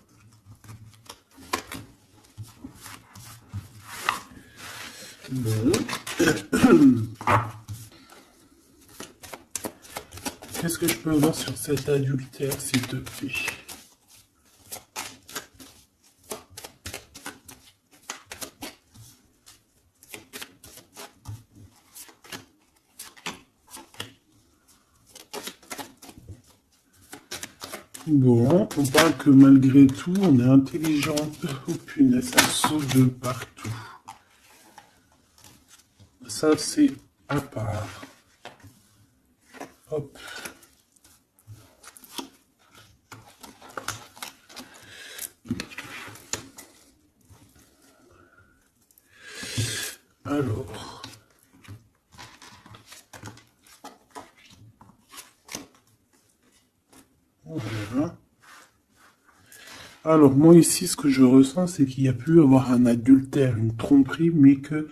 Bon. Qu'est-ce que je peux voir sur cet adultère, s'il te plaît? Bon, on parle que malgré tout, on est intelligent. Oh punaise, ça saute de partout. Ça, c'est à part. Hop. Alors. Voilà. Alors, moi ici, ce que je ressens, c'est qu'il y a pu avoir un adultère, une tromperie, mais que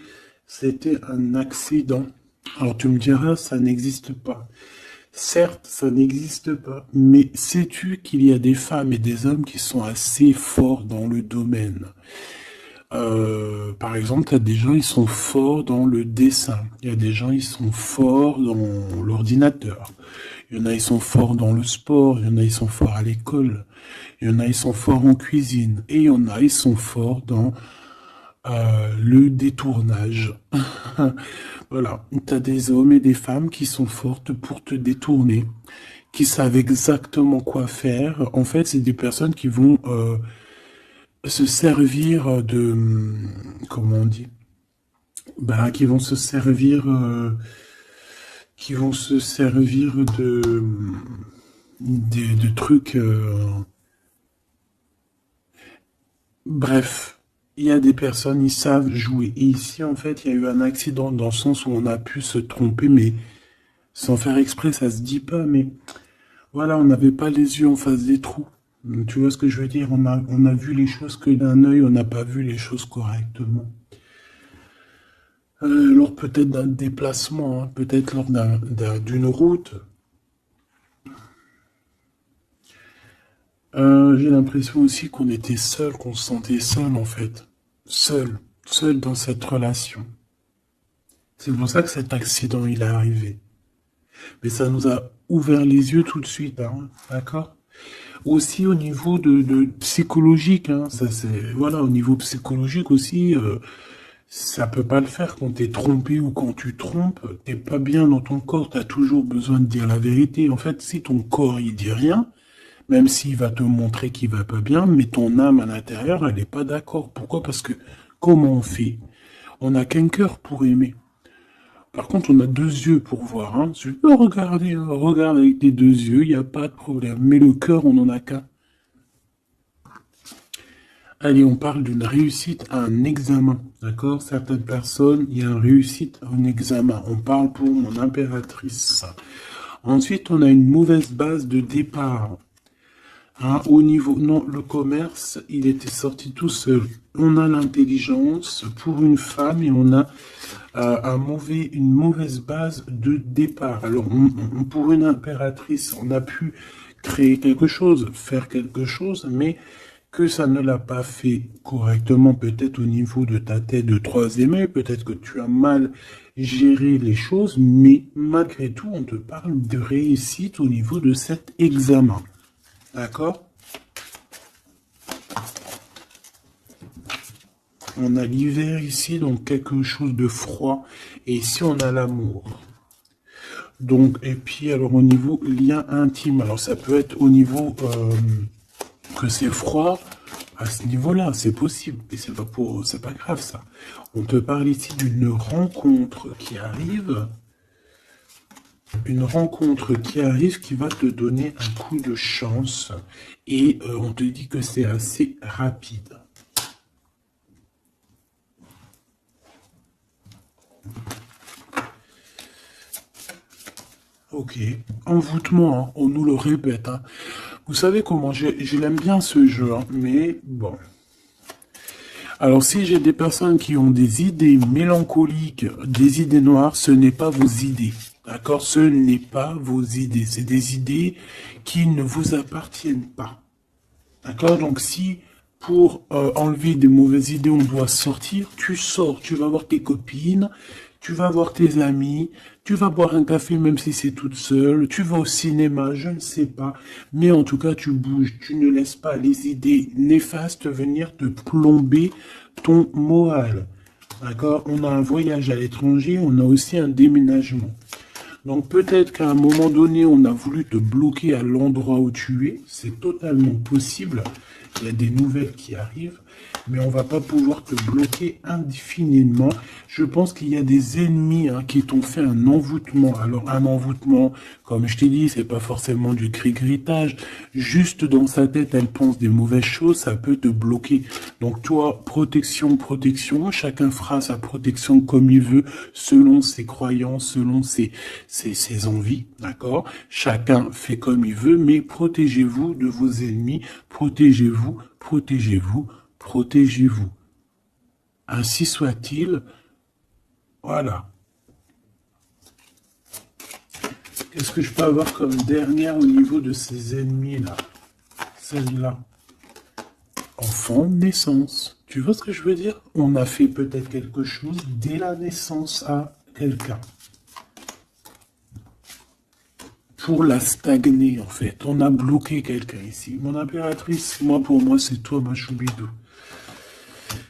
c'était un accident. Alors, tu me diras, ça n'existe pas. Certes, ça n'existe pas, mais sais-tu qu'il y a des femmes et des hommes qui sont assez forts dans le domaine? Par exemple, tu as des gens, ils sont forts dans le dessin. Il y a des gens, ils sont forts dans l'ordinateur. Il y en a, ils sont forts dans le sport. Il y en a, ils sont forts à l'école. Il y en a, ils sont forts en cuisine. Et il y en a, ils sont forts dans le détournage. Voilà. Tu as des hommes et des femmes qui sont fortes pour te détourner, qui savent exactement quoi faire. En fait, c'est des personnes qui vont se servir de... Comment on dit? Ben, qui vont se servir... de trucs... Bref, il y a des personnes, ils savent jouer. Et ici, en fait, il y a eu un accident dans le sens où on a pu se tromper, mais sans faire exprès, ça se dit pas, mais voilà, on n'avait pas les yeux en face des trous. Tu vois ce que je veux dire? On a vu les choses que d'un œil, on n'a pas vu les choses correctement. Lors peut-être d'un déplacement, hein, peut-être lors d'une route. J'ai l'impression aussi qu'on était seul, qu'on se sentait seul en fait. Seul, seul dans cette relation. C'est pour ça que cet accident il est arrivé. Mais ça nous a ouvert les yeux tout de suite, hein, d'accord? Aussi au niveau de psychologique, hein, ça c'est voilà, au niveau psychologique aussi, ça peut pas le faire quand t'es trompé ou quand tu trompes, t'es pas bien dans ton corps, t'as toujours besoin de dire la vérité. En fait, si ton corps il dit rien, même s'il va te montrer qu'il va pas bien, mais ton âme à l'intérieur, elle est pas d'accord. Pourquoi? Parce que comment on fait? On n'a qu'un cœur pour aimer. Par contre, on a deux yeux pour voir. Hein. Tu peux regarder, hein, regarde avec tes deux yeux, il n'y a pas de problème. Mais le cœur, on n'en a qu'un. Allez, on parle d'une réussite à un examen. D'accord? Certaines personnes, il y a une réussite à un examen. On parle pour mon impératrice. Ensuite, on a une mauvaise base de départ. Hein, au niveau, non, le commerce, il était sorti tout seul. On a l'intelligence pour une femme et on a une mauvaise base de départ. Alors, pour une impératrice, on a pu créer quelque chose, faire quelque chose, mais que ça ne l'a pas fait correctement, peut-être au niveau de ta tête de troisième œil, peut-être que tu as mal géré les choses, mais malgré tout, on te parle de réussite au niveau de cet examen. D'accord? On a l'hiver ici, donc quelque chose de froid. Et ici, on a l'amour. Donc, et puis, alors, au niveau lien intime. Alors, ça peut être au niveau que c'est froid. À ce niveau-là, c'est possible. Mais c'est pas grave, ça. On te parle ici d'une rencontre qui arrive. Une rencontre qui arrive qui va te donner un coup de chance. Et on te dit que c'est assez rapide. Ok, envoûtement, hein, on nous le répète. Hein. Vous savez comment je l'aime bien ce jeu, hein, mais bon. Alors si j'ai des personnes qui ont des idées mélancoliques, des idées noires, ce n'est pas vos idées. D'accord? Ce n'est pas vos idées. C'est des idées qui ne vous appartiennent pas. D'accord? Donc si pour enlever des mauvaises idées, on doit sortir, tu sors, tu vas voir tes copines, tu vas voir tes amis, tu vas boire un café même si c'est toute seule, tu vas au cinéma, je ne sais pas, mais en tout cas tu bouges, tu ne laisses pas les idées néfastes venir te plomber ton moral. D'accord? On a un voyage à l'étranger, on a aussi un déménagement. Donc peut-être qu'à un moment donné, on a voulu te bloquer à l'endroit où tu es. C'est totalement possible. Il y a des nouvelles qui arrivent, mais on va pas pouvoir te bloquer indéfiniment. Je pense qu'il y a des ennemis qui t'ont fait un envoûtement. Alors un envoûtement, comme je t'ai dit, c'est pas forcément du cri-gritage. Juste dans sa tête, elle pense des mauvaises choses, ça peut te bloquer. Donc toi, protection, protection. Chacun fera sa protection comme il veut, selon ses croyances, selon ses envies, d'accord? Chacun fait comme il veut, mais protégez-vous de vos ennemis, protégez-vous, protégez-vous, protégez-vous. Ainsi soit-il, voilà. Qu'est-ce que je peux avoir comme dernière au niveau de ces ennemis-là? Celle-là. Enfant, naissance. Tu vois ce que je veux dire? On a fait peut-être quelque chose dès la naissance à quelqu'un. Pour la stagner, en fait. On a bloqué quelqu'un ici. Mon impératrice, moi, pour moi, c'est toi, ma choubidou.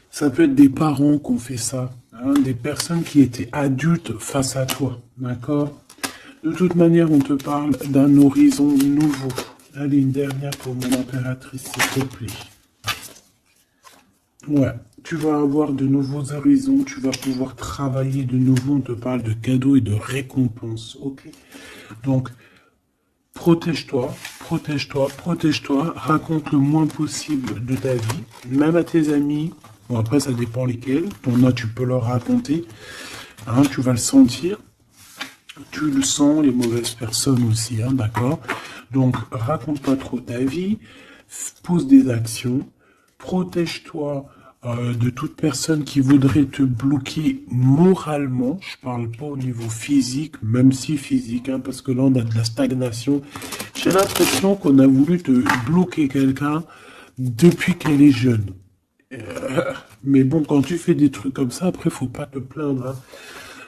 Ça peut être des parents qui ont fait ça, hein, des personnes qui étaient adultes face à toi, d'accord? De toute manière, on te parle d'un horizon nouveau. Allez, une dernière pour mon impératrice, s'il te plaît. Ouais, tu vas avoir de nouveaux horizons, tu vas pouvoir travailler de nouveau, on te parle de cadeaux et de récompenses, ok? Donc, protège-toi, protège-toi, protège-toi, raconte le moins possible de ta vie, même à tes amis. Bon, après, ça dépend lesquels. Ton a, tu peux leur raconter. Hein, tu vas le sentir. Tu le sens, les mauvaises personnes aussi, hein, d'accord? Donc, raconte pas trop ta vie. Pose des actions. Protège-toi de toute personne qui voudrait te bloquer moralement. Je parle pas au niveau physique, même si physique, hein, parce que là on a de la stagnation. J'ai l'impression qu'on a voulu te bloquer quelqu'un depuis qu'elle est jeune. Mais bon, quand tu fais des trucs comme ça, après faut pas te plaindre, hein.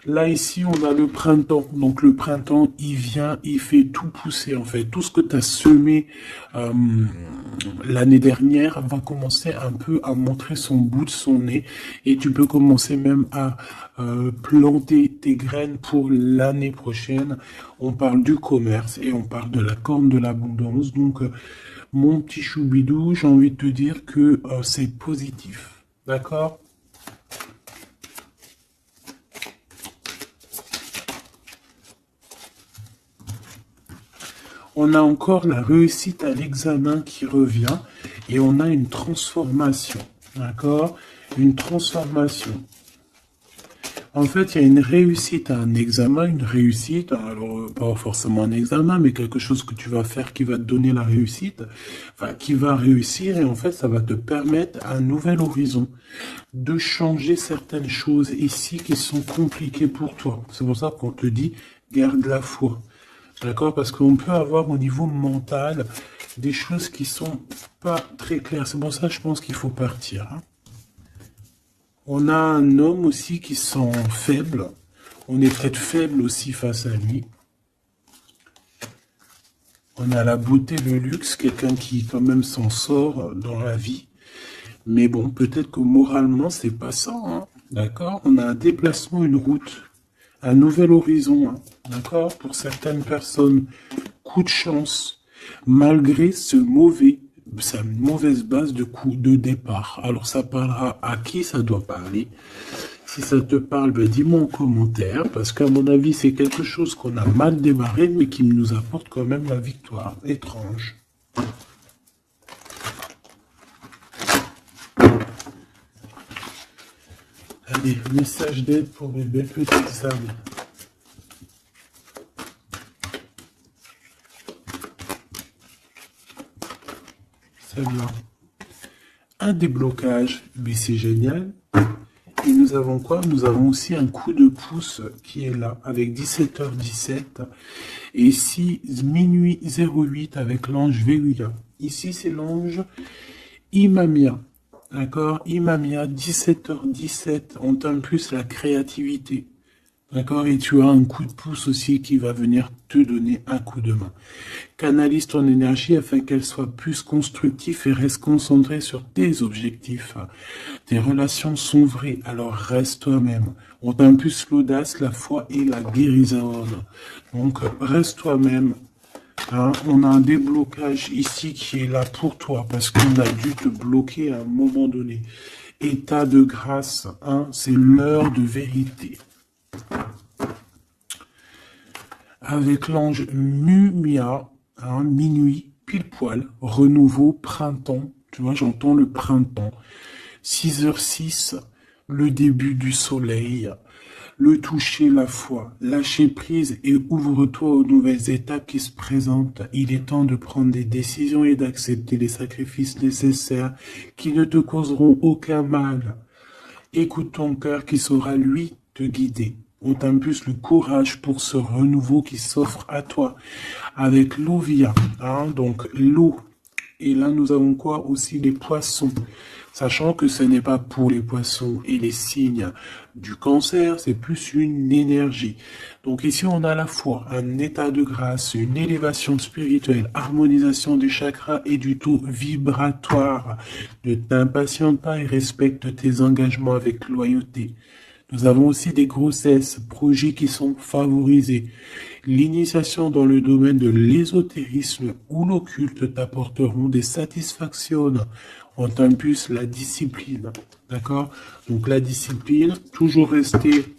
Là, ici, on a le printemps. Donc, le printemps, il vient, il fait tout pousser, en fait. Tout ce que tu as semé l'année dernière va commencer un peu à montrer son bout de son nez. Et tu peux commencer même à planter tes graines pour l'année prochaine. On parle du commerce et on parle de la corne de l'abondance. Donc, mon petit choubidou, j'ai envie de te dire que c'est positif. D'accord ? On a encore la réussite à l'examen qui revient et on a une transformation, d'accord? Une transformation. En fait, il y a une réussite à un examen, une réussite, alors pas forcément un examen, mais quelque chose que tu vas faire qui va te donner la réussite, enfin qui va réussir et en fait, ça va te permettre un nouvel horizon, de changer certaines choses ici qui sont compliquées pour toi. C'est pour ça qu'on te dit, garde la foi. D'accord? Parce qu'on peut avoir au niveau mental des choses qui sont pas très claires. C'est pour ça que je pense qu'il faut partir, hein. On a un homme aussi qui sent faible. On est très faible aussi face à lui. On a la beauté, le luxe, quelqu'un qui quand même s'en sort dans la vie. Mais bon, peut-être que moralement, c'est pas ça, hein. D'accord? On a un déplacement, une route. Un nouvel horizon, hein, d'accord? Pour certaines personnes, coup de chance, malgré sa mauvaise base de coup de départ. Alors, ça parlera à qui ça doit parler. Si ça te parle, ben, dis-moi en commentaire, parce qu'à mon avis, c'est quelque chose qu'on a mal démarré, mais qui nous apporte quand même la victoire. Étrange. Allez, message d'aide pour mes belles petites âmes. C'est bien. Un déblocage, mais c'est génial. Et nous avons quoi? Nous avons aussi un coup de pouce qui est là, avec 17h17. Et ici, minuit 08 avec l'ange Véuya. Ici, c'est l'ange Imamia. D'accord? Imamia, 17h17, on tient plus la créativité. D'accord? Et tu as un coup de pouce aussi qui va venir te donner un coup de main. Canalise ton énergie afin qu'elle soit plus constructive et reste concentrée sur tes objectifs. Tes relations sont vraies, alors reste toi-même. On t'a plus l'audace, la foi et la guérison. Donc, reste toi-même. Hein, on a un déblocage ici qui est là pour toi parce qu'on a dû te bloquer à un moment donné. État de grâce, hein, c'est l'heure de vérité. Avec l'ange Mumia, hein, minuit, pile poil, renouveau, printemps. Tu vois, j'entends le printemps. 6h06, le début du soleil. Le toucher, la foi, lâcher prise et ouvre-toi aux nouvelles étapes qui se présentent. Il est temps de prendre des décisions et d'accepter les sacrifices nécessaires qui ne te causeront aucun mal. Écoute ton cœur qui saura, lui, te guider. On t'impulse le courage pour ce renouveau qui s'offre à toi. Avec l'eau via, hein, donc l'eau. Et là, nous avons quoi aussi? Les poissons. Sachant que ce n'est pas pour les poissons et les signes du cancer, c'est plus une énergie. Donc ici, on a à la fois un état de grâce, une élévation spirituelle, harmonisation des chakras et du taux vibratoire. Ne t'impatiente pas et respecte tes engagements avec loyauté. Nous avons aussi des grossesses, projets qui sont favorisés. L'initiation dans le domaine de l'ésotérisme ou l'occulte t'apporteront des satisfactions. On t'impulse la discipline, d'accord? Donc la discipline, toujours rester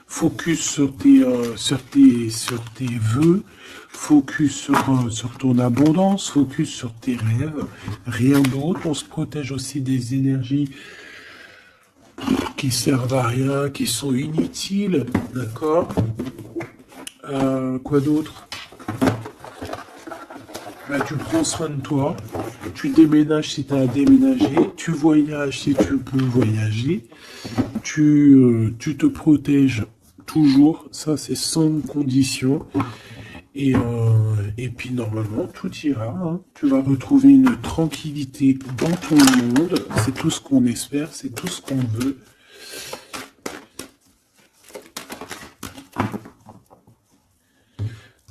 focus sur tes vœux, focus sur ton abondance, focus sur tes rêves, rien d'autre. On se protège aussi des énergies qui servent à rien, qui sont inutiles, d'accord? Quoi d'autre? Bah, tu prends soin de toi, Tu déménages si tu as à déménager, tu voyages si tu peux voyager, tu te protèges toujours, ça c'est sans condition. Et puis normalement tout ira, hein. Tu vas retrouver une tranquillité dans ton monde, c'est tout ce qu'on espère, c'est tout ce qu'on veut.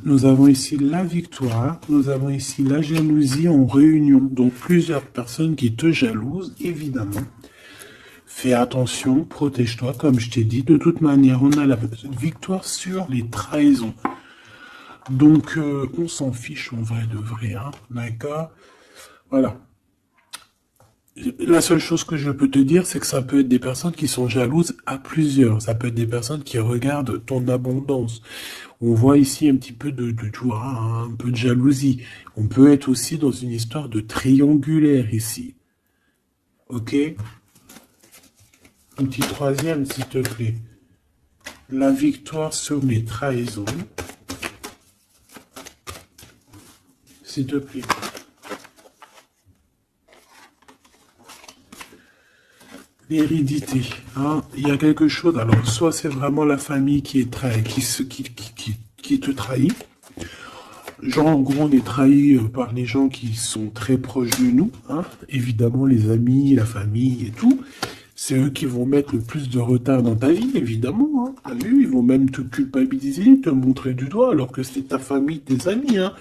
Nous avons ici la victoire, nous avons ici la jalousie en réunion, donc plusieurs personnes qui te jalousent, évidemment. Fais attention, protège-toi, comme je t'ai dit. De toute manière, on a la victoire sur les trahisons. Donc, on s'en fiche en vrai de vrai, hein, d'accord? Voilà. La seule chose que je peux te dire, c'est que ça peut être des personnes qui sont jalouses à plusieurs. Ça peut être des personnes qui regardent ton abondance. On voit ici un petit peu tu vois, un peu de jalousie. On peut être aussi dans une histoire de triangulaire ici. Ok? Un petit troisième, s'il te plaît. La victoire sur les trahisons. S'il te plaît. L'hérédité, hein, il y a quelque chose. Alors, soit c'est vraiment la famille qui est qui te trahit. Genre, en gros, on est trahi par les gens qui sont très proches de nous, hein. Évidemment, les amis, la famille et tout. C'est eux qui vont mettre le plus de retard dans ta vie, évidemment, hein. T'as vu, ils vont même te culpabiliser, te montrer du doigt, alors que c'est ta famille, tes amis, hein.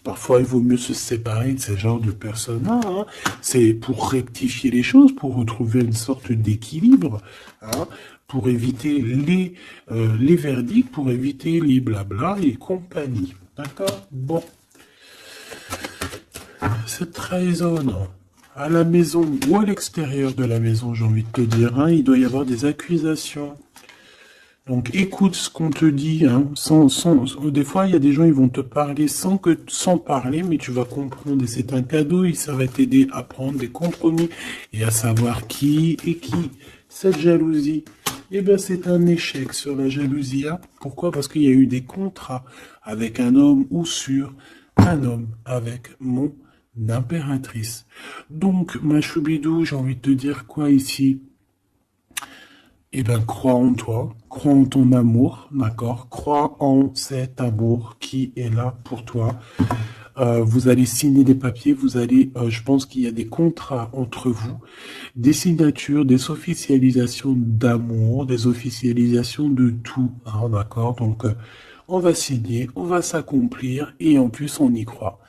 Parfois, il vaut mieux se séparer de ce genre de personnes-là, hein. C'est pour rectifier les choses, pour retrouver une sorte d'équilibre, hein, pour éviter les verdicts, pour éviter les blabla et compagnie. D'accord? Bon. Cette trahison, non. À la maison ou à l'extérieur de la maison, j'ai envie de te dire, hein, il doit y avoir des accusations. Donc écoute ce qu'on te dit, hein, des fois il y a des gens ils vont te parler sans parler, mais tu vas comprendre et c'est un cadeau et ça va t'aider à prendre des compromis et à savoir qui est qui. Cette jalousie, eh bien c'est un échec sur la jalousie, hein. Pourquoi? Parce qu'il y a eu des contrats avec un homme ou sur un homme avec mon impératrice. Donc ma choubidou, j'ai envie de te dire quoi ici? Eh bien, crois en toi, crois en ton amour, d'accord? Crois en cet amour qui est là pour toi. Vous allez signer des papiers, je pense qu'il y a des contrats entre vous, des signatures, des officialisations d'amour, des officialisations de tout, hein, d'accord? Donc, on va signer, on va s'accomplir et en plus, on y croit.